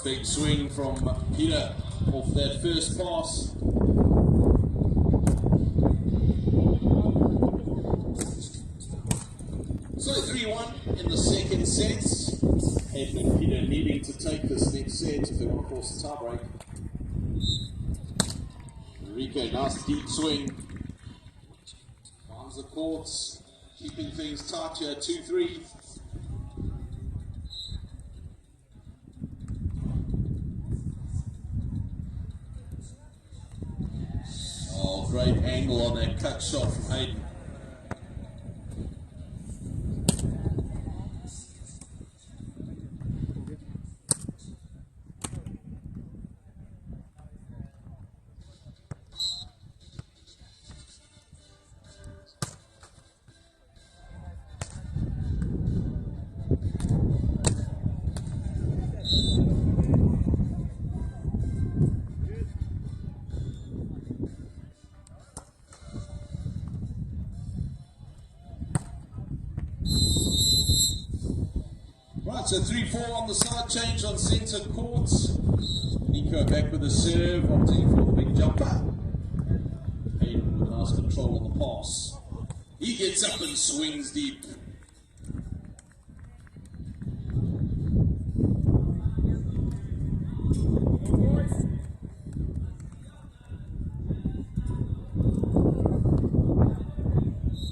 Big swing from Peter off that first pass. So 3-1 in the second set. Hänninen and Peter needing to take this next set if they want to force a tiebreak. Enrique, nice deep swing. Finds the courts, keeping things tight here, 2-3. Oh, great angle on that cut shot from Hänninen. Right, so 3-4 on the side change on centre court. Nico back with the serve, opting for the big jumper. Hänninen with nice control on the pass. He gets up and swings deep.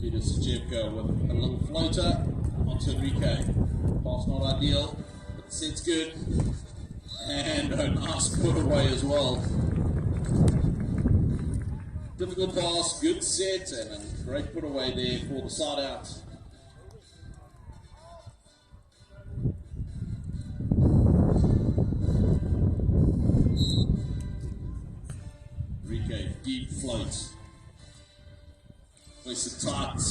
Peter Kjemperud with a little floater onto Enrique. Pass not ideal, but the set's good. And a nice put away as well. Difficult pass, good set, and a great put away there for the side out. Enrique, deep float. Place it tight.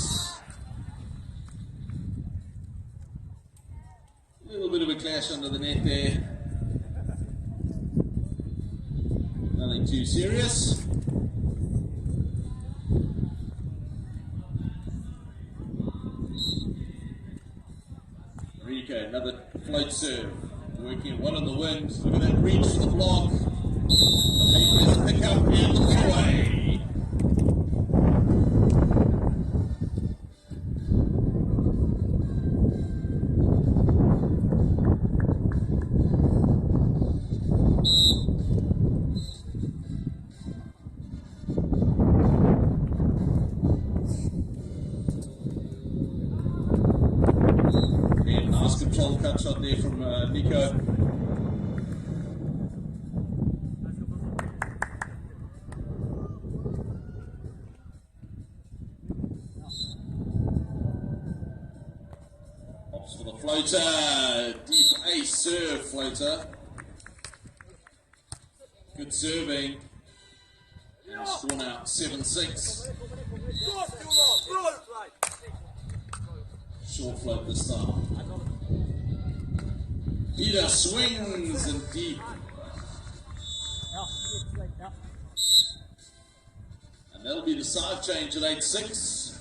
A little bit of a clash under the net there. Nothing too serious. Enrique, another float serve. Working well in the wind. Look at that reach to the block. Hänninen pick up and the put away. Control cut shot there from Nico. Pops for the floater. Deep ace serve floater. Good serving. And score now 7-6. Short float this time. Peter swings and deep. And that'll be the side change at 8-6.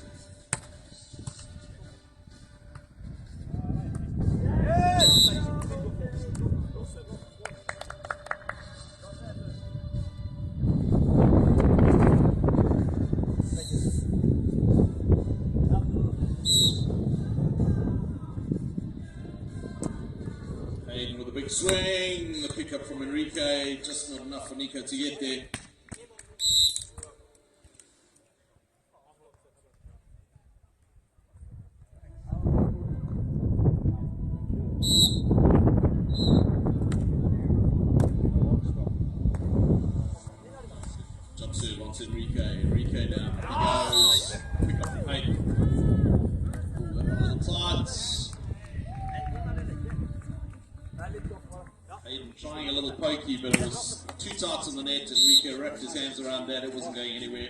With a big swing, the pickup from Enrique, just not enough for Nico to get there. Jump serve onto Enrique. Enrique down. He goes. Pick up from Hänninen. Ooh, that one a little tight. Hänninen trying a little pokey, but it was too tight on the net. Enrique wrapped his hands around that. It wasn't going anywhere.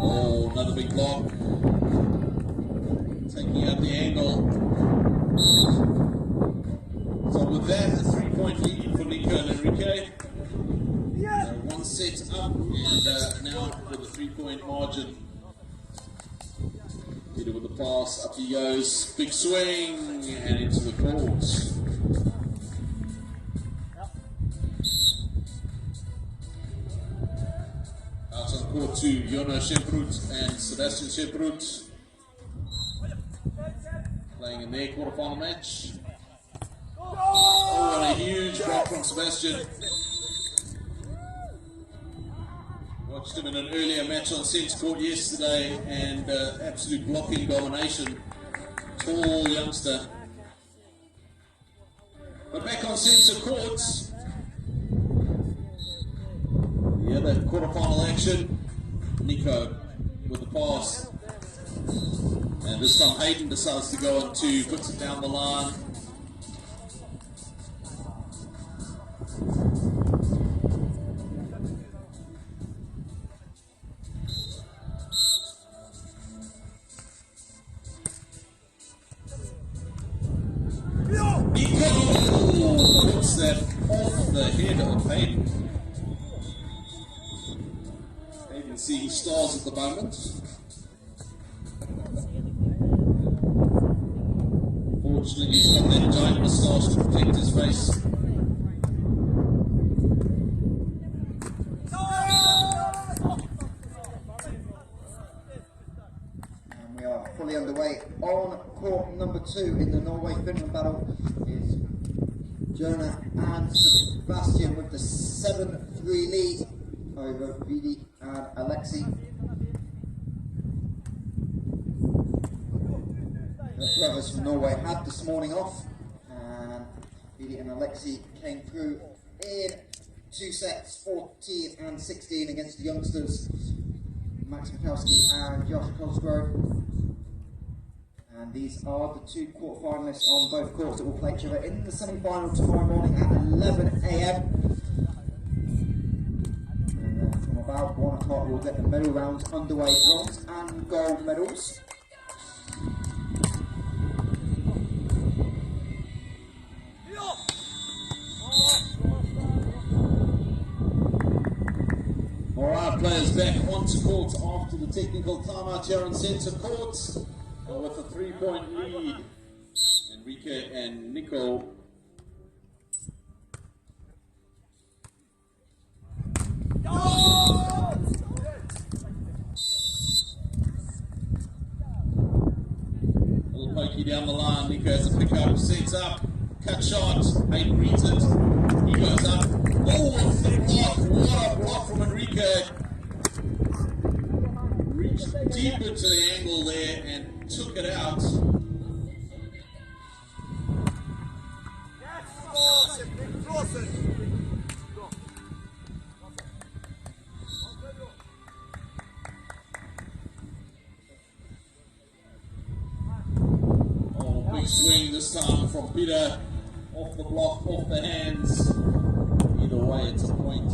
Oh, another big block. Taking out the angle. So with that, a 3-point lead for Nico and Enrique. set up, and now with a 3-point margin. Peter with the pass, up he goes, big swing, and into the court. Out on court to Kjemperud and Sebastian Kjemperud, playing in their quarterfinal match. Oh, and a huge block from Sebastian. Watched him in an earlier match on centre court yesterday, and absolute blocking domination. Tall youngster. But back on centre court, the other quarterfinal action. Nico with the pass, and this time Hayden decides to go on two, puts it down the line. Puts that off the head of Hayden. Hayden seeing stars at the moment. Fortunately, he's got that giant moustache to protect his face. And we are fully underway on court number 2 in the Norway-Finland battle. Is Jonah and Sebastian with the 7-3 lead over Vidi and Alexi. The brothers from Norway had this morning off, and Vidi and Alexi came through in 2 sets, 14 and 16 against the youngsters, Max Mikowski and Josh Cosgrove. And these are the 2 quarterfinalists on both courts that will play each other in the semi-final tomorrow morning at 11 AM. And then from about 1 o'clock we'll get the medal rounds underway, bronze and gold medals. Alright, players back onto court after the technical timeout here on centre court. With a 3-point lead, Enrique and Nico. Little pokey down the line. Nico has a pickup, sets up, cut shot. Hayden reads it. He goes up. Oh, what's the block? What a block from Enrique. Reached deep into the angle there and took it out. Oh, big swing this time from Peter. Off the block, off the hands. Either way, it's a point.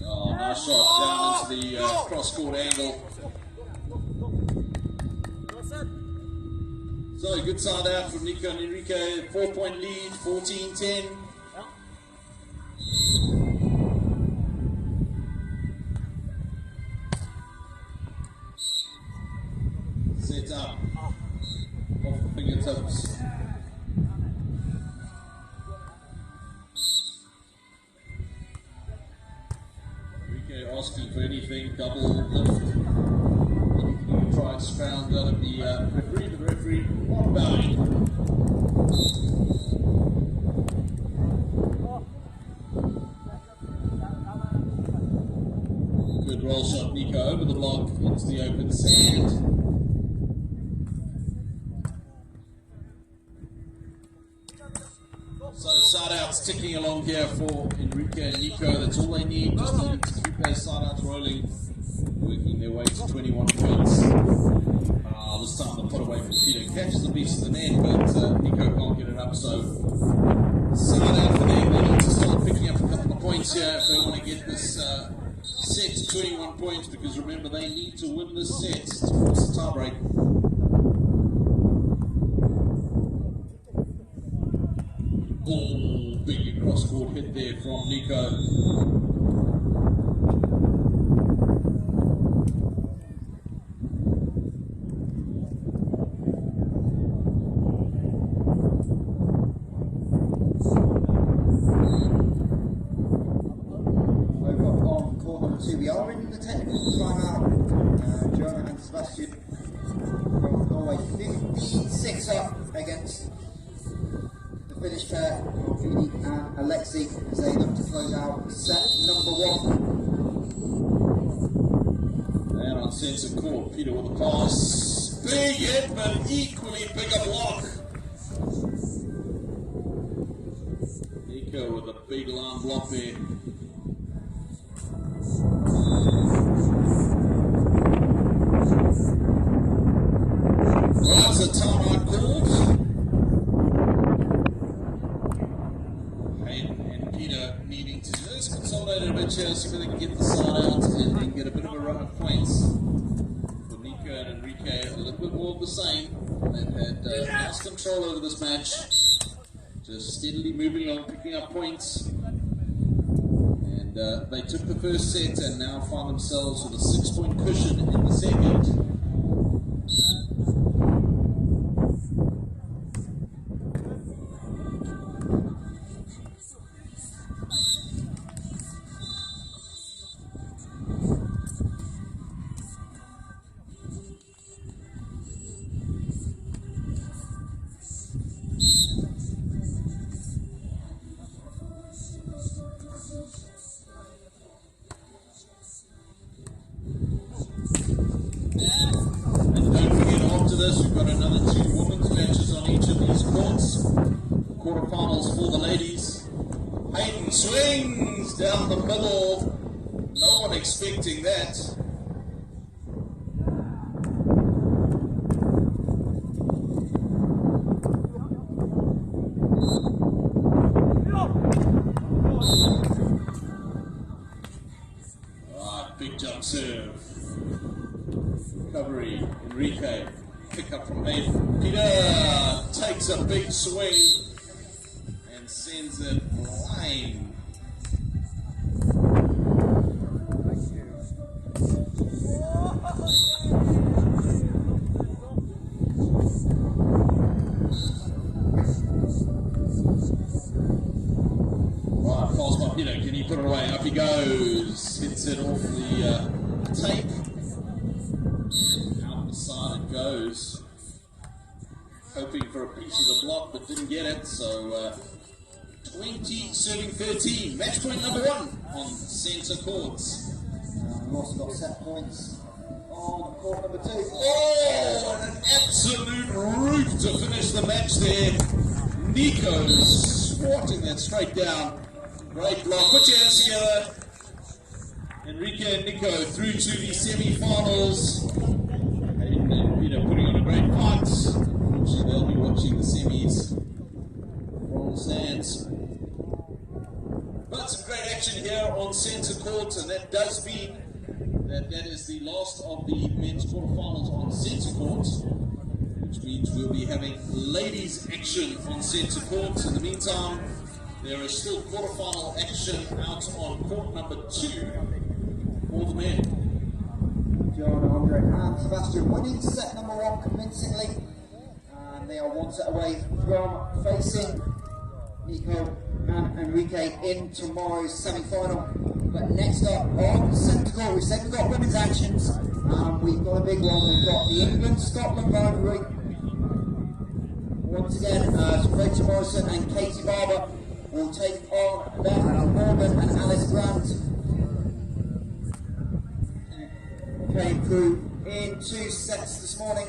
Oh, nice shot down into the cross-court angle. So, good side out from Nico and Enrique. 4-point lead, 14-10. Set up. Off the fingertips. Enrique asking for anything, double lift. He tried to scrounge out of the referee, but the referee not bowing. Good roll shot, Nico over the block into the open sand. So side outs ticking along here for Enrique and Nico. That's all they need. Just to keep the 3 pair side outs rolling, working their way to 21 points. This time the put away from Peter catches the beast of the net, but Nico can't get it up. So side out for them. They need to start picking up a couple of points. points here if they want to get this set to 21 points, because remember, they need to win this set to force the tiebreak. Oh, big cross-court hit there from Nico. We are in the technical timeout. Jonah and Sebastian from Norway 15-6 up against the Finnish pair, Vili and Alexei, as they look to close out set number 1. And on centre court, Peter with a pass. Big hit, but equally bigger block. Nico with a big long block there. That's a timeout called. Hänninen and Peter needing to just consolidate a bit here, see if they can get the side out and then get a bit of a run of points. For Nico and Enrique, a little bit more of the same. They've had nice control over this match, just steadily moving along, picking up points. And they took the first set and now find themselves with a 6-point cushion in the second. We've got another 2 women's matches on each of these courts. Quarterfinals for the ladies. Hänninen swings down the middle. No one expecting that. Big jump serve. Recovery, Enrique. Pick up from Hänninen. Peter takes a big swing and sends it flying. Right, pass by Peter. Can he put it away? Up he goes. Hits it off the tape. Side it goes, hoping for a piece of the block but didn't get it, so 20 serving 13, match point number 1 on centre courts. We've also got set points on court number 2. Oh, and an absolute roof to finish the match there. Nico swatting that straight down. Great block, put your hands together. Enrique and Nico through to the semi-finals. Peter putting on a great fight. Actually, they'll be watching the semis from the stands. But some great action here on centre court, and that does mean that is the last of the men's quarterfinals on centre court, which means we'll be having ladies action on centre court. In the meantime, there is still quarterfinal action out on court number 2 for the men. John, Andre and Sebastian winning set number 1 convincingly, and they are 1 set away from facing Nico and Enrique in tomorrow's semi-final. But next up on centre court, we said we've got women's actions, and we've got a big one. We've got the England-Scotland rivalry. Once again, Rachel Morrison and Katie Barber will take on Beth Morgan and Alice Grant. Kjemperud in 2 sets this morning,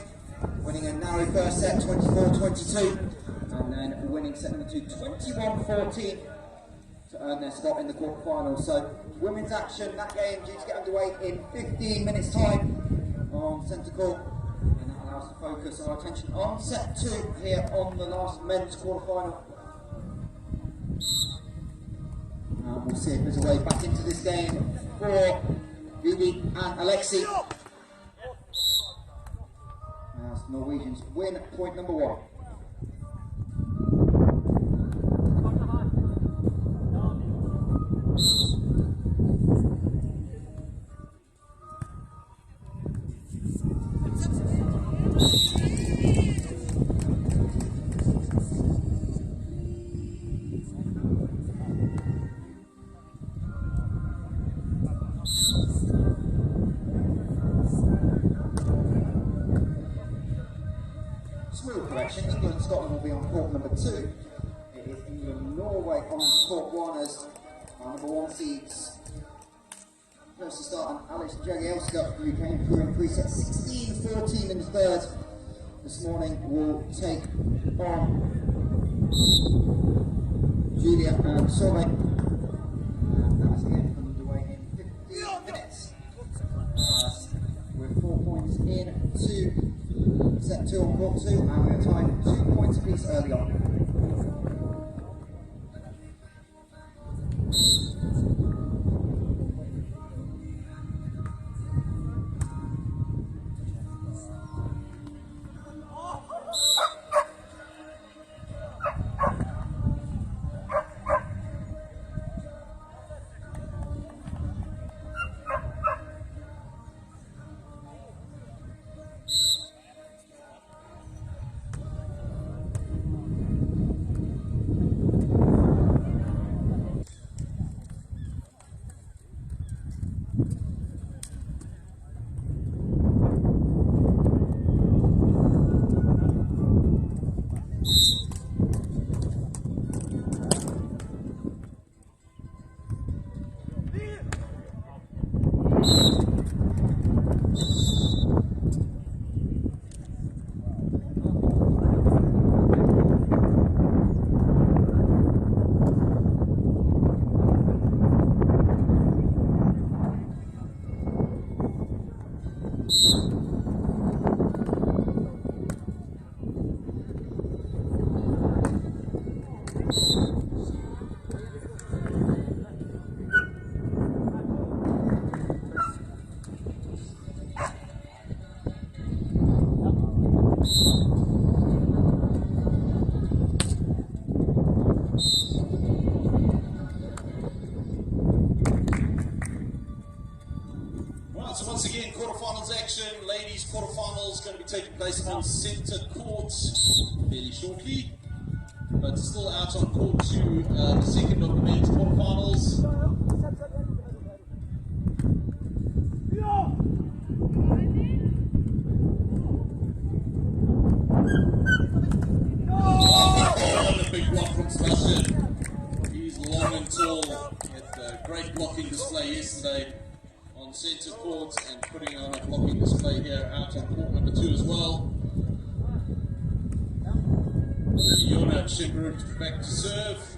winning a narrow first set 24-22, and then winning set number 2 21-14 to earn their spot in the quarterfinals. So women's action, that game due to get underway in 15 minutes time on centre court, and that allows us to focus our attention on set 2 here on the last men's quarterfinal. We'll see if there's a way back into this game for Vivi and Alexi. As the Norwegians win point number 1. Smooth correction, England and Scotland will be on court number 2. It is England and Norway on court 1 as our number 1 seeds. First to start on Alice Jagielska, who came through in 3 sets 16-14 in the third. This morning will take on Julia and Solveig. And that's again underway in 15 minutes. With 4 points in to set 2 on court 2, and we're tied 2 points apiece early on. So once again, quarterfinals action. Ladies quarterfinals going to be taking place on centre court fairly shortly, but still out on court 2, the second of the men's quarterfinals. Oh, a big block from Sebastian. He's long and tall. He had a great blocking display yesterday on centre court and putting on a blocking display here out on court number 2 as well. Kjemperud back to serve.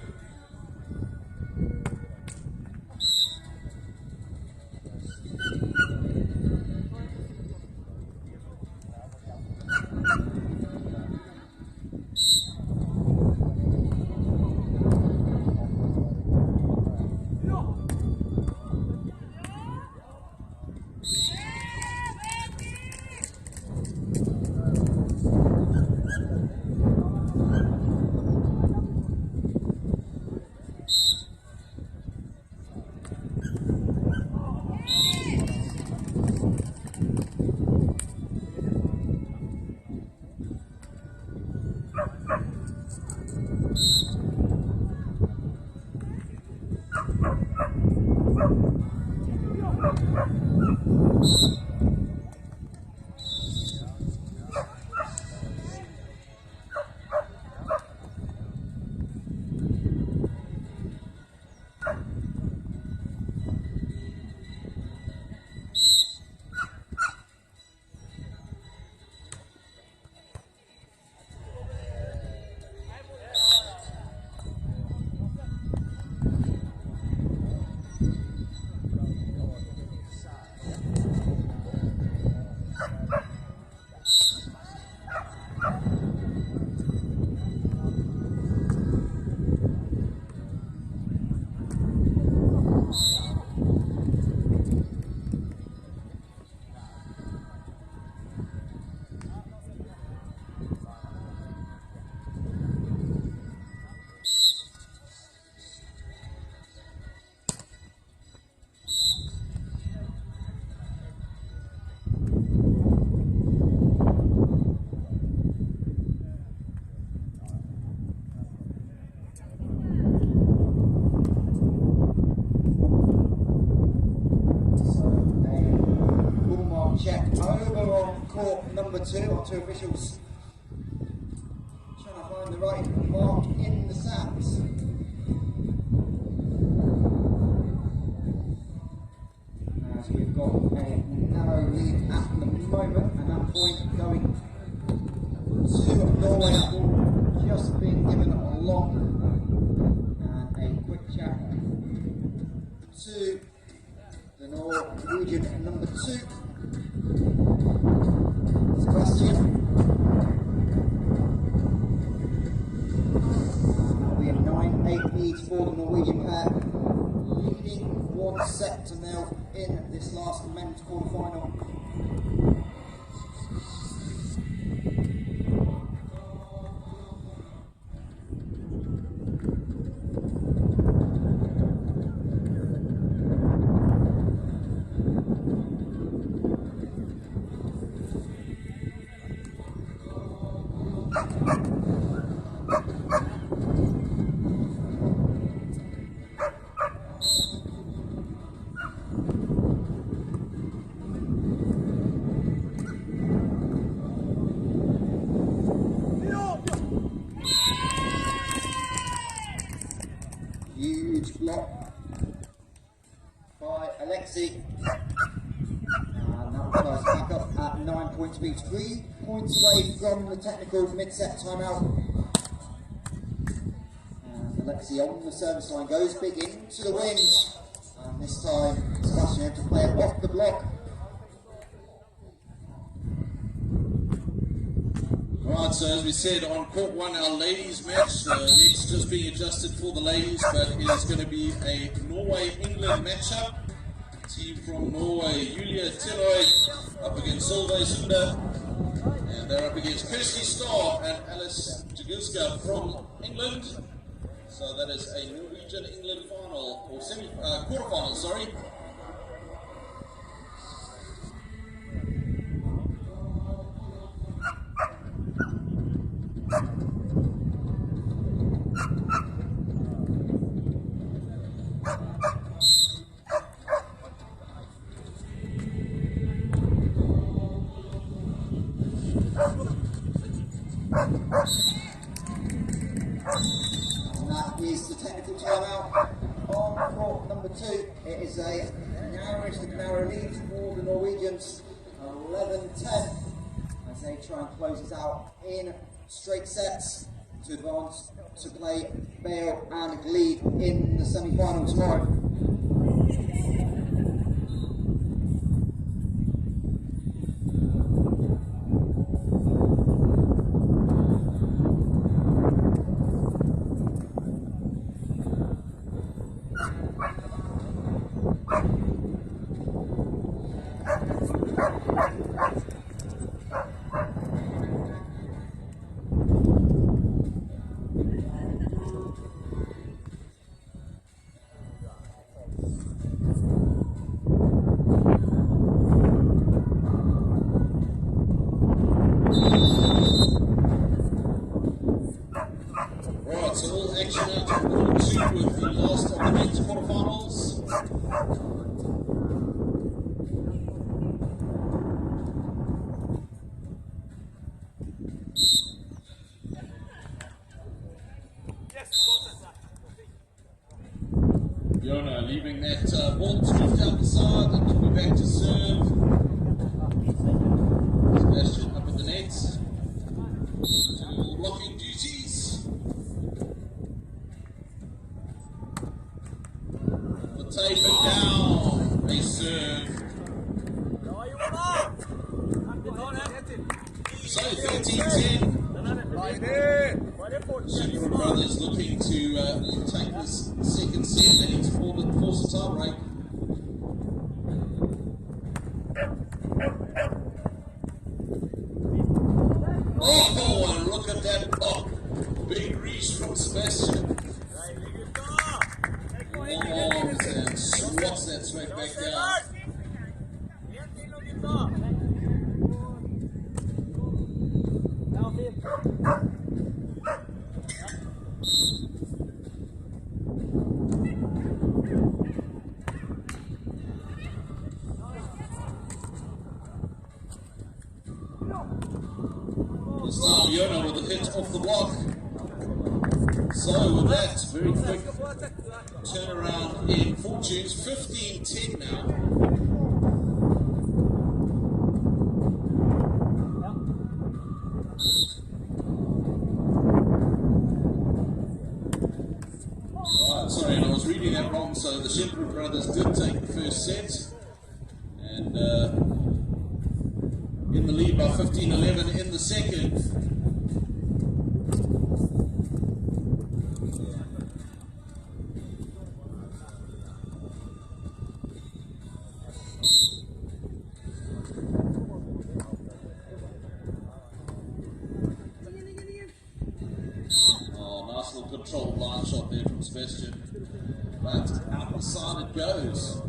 court number 2. Our 2 officials trying to find the right mark in the sands. As we've got a narrow lead at the moment, and that point going to Norway. That ball just being given a long and a quick chat to the Norwegian number 2, Sebastian. That'll be a 9-8 lead for the Norwegian pair, leading 1 set to 0 in this last men's quarterfinal. Huge block by Alexei, and that will us back up at 9 points each. 3 points away from the technical mid-set timeout. And Alexei on the service line goes big into the wind, and this time Sebastian able to play it off the block. Right, so as we said on court 1, our ladies match, it's just being adjusted for the ladies, but it is going to be a Norway-England matchup. Team from Norway, Julia Tilloy up against Solveig Sunde, and they're up against Kirsty Starr and Alice Jaguska from England. So that is a Norwegian-England final, or quarterfinal, sorry. And that is the technical timeout on court number 2. It is a narrow lead for the Norwegians, 11-10, as they try and close this out in straight sets to advance to play Bale and Glebe in the semi-final tomorrow. Fiona leaving that ball to drift out the side and to be back to serve. Sebastian up at the net. Doing blocking duties. The taper down. They serve. So 13-10. Kjemperud brothers looking to take this second set. They need to force a tie break. Oh, and look at that block. Big reach from Sebastian. Longs and swats that straight back down. Fiona with a hit off the block. So with that, very quick turnaround in fortunes, 15-10 now. Sorry, I was reading that wrong. So the Kjemperud brothers did take the first set, and in the lead by 15-11 in the second. Nice little controlled line shot there from Sebastian. But out the side it goes.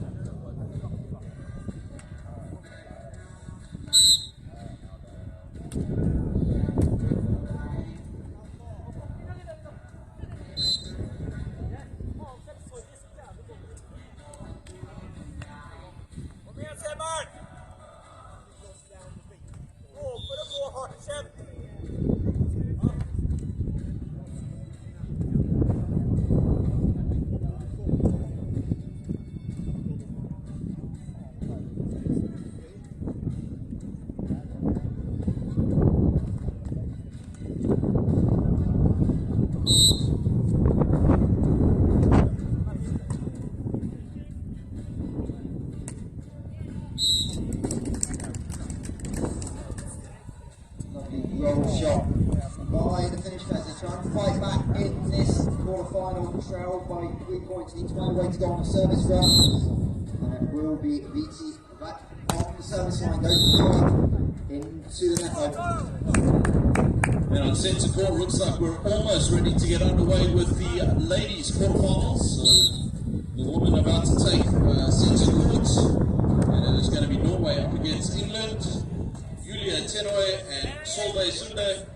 Roll shot by the Finnish players. They're trying to fight back in this quarterfinal, trailed by 3 points. Need to find a way to go on the service run. And it will be VT back on the service line, goes forward into the net. And on centre court, looks like we're almost ready to get underway with the ladies quarterfinals. So the women about to take centre court, and it is going to be Norway up against England. Julia Tenoy and Solveig Sunde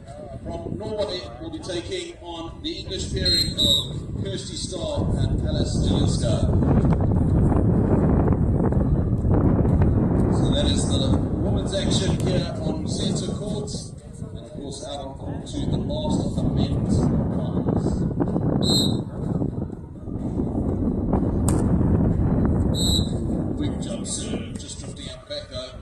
from Norway will be taking on the English pairing of Kirsty Starr and Alice Jelinska. So that is the women's action here on centre court, and of course out on court to the last of the men's finals. Quick jump serve, just drifting up back though.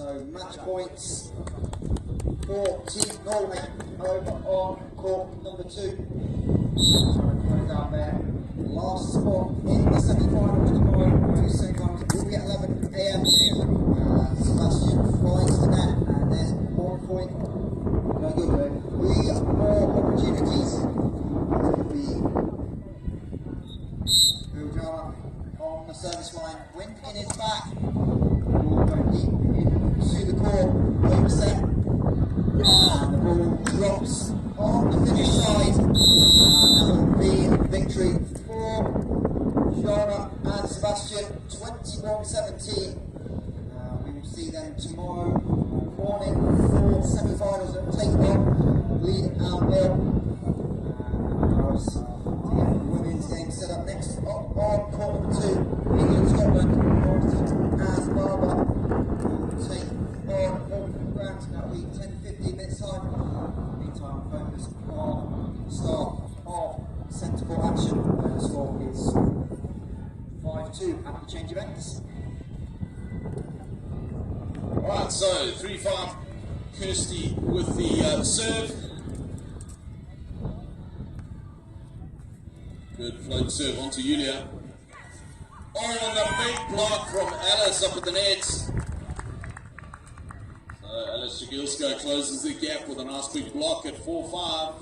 So match points for Team Norway over on court number 2. Trying to close out there. Last spot in the semi-finals tomorrow. Those semi-finals will be at 11 AM. Sebastian finds the net, and there's 1 point. No good though. 3 more opportunities. It will be Viljamaa on the service line. Wind in his back. Ball going deep into the court. Overset. And the ball drops on the finish side. And that will be victory for Viljamaa and Sebastian, 21-17. We will see them tomorrow morning for semi-finals that will take on lead out there. To get the women's game set up next on court number 2, England, Scotland, Boston and Barber will take on Auckland Grant. That will be 10-15 minutes time. Meantime, focus on the start of centre court action. The score is 5-2 at the change of ends. Alright, so 3-5, Kirsty with the serve. Good float serve onto Julia. Oh, and a big block from Alice up at the net. So Alice Jagilsko closes the gap with a nice big block at 4-5.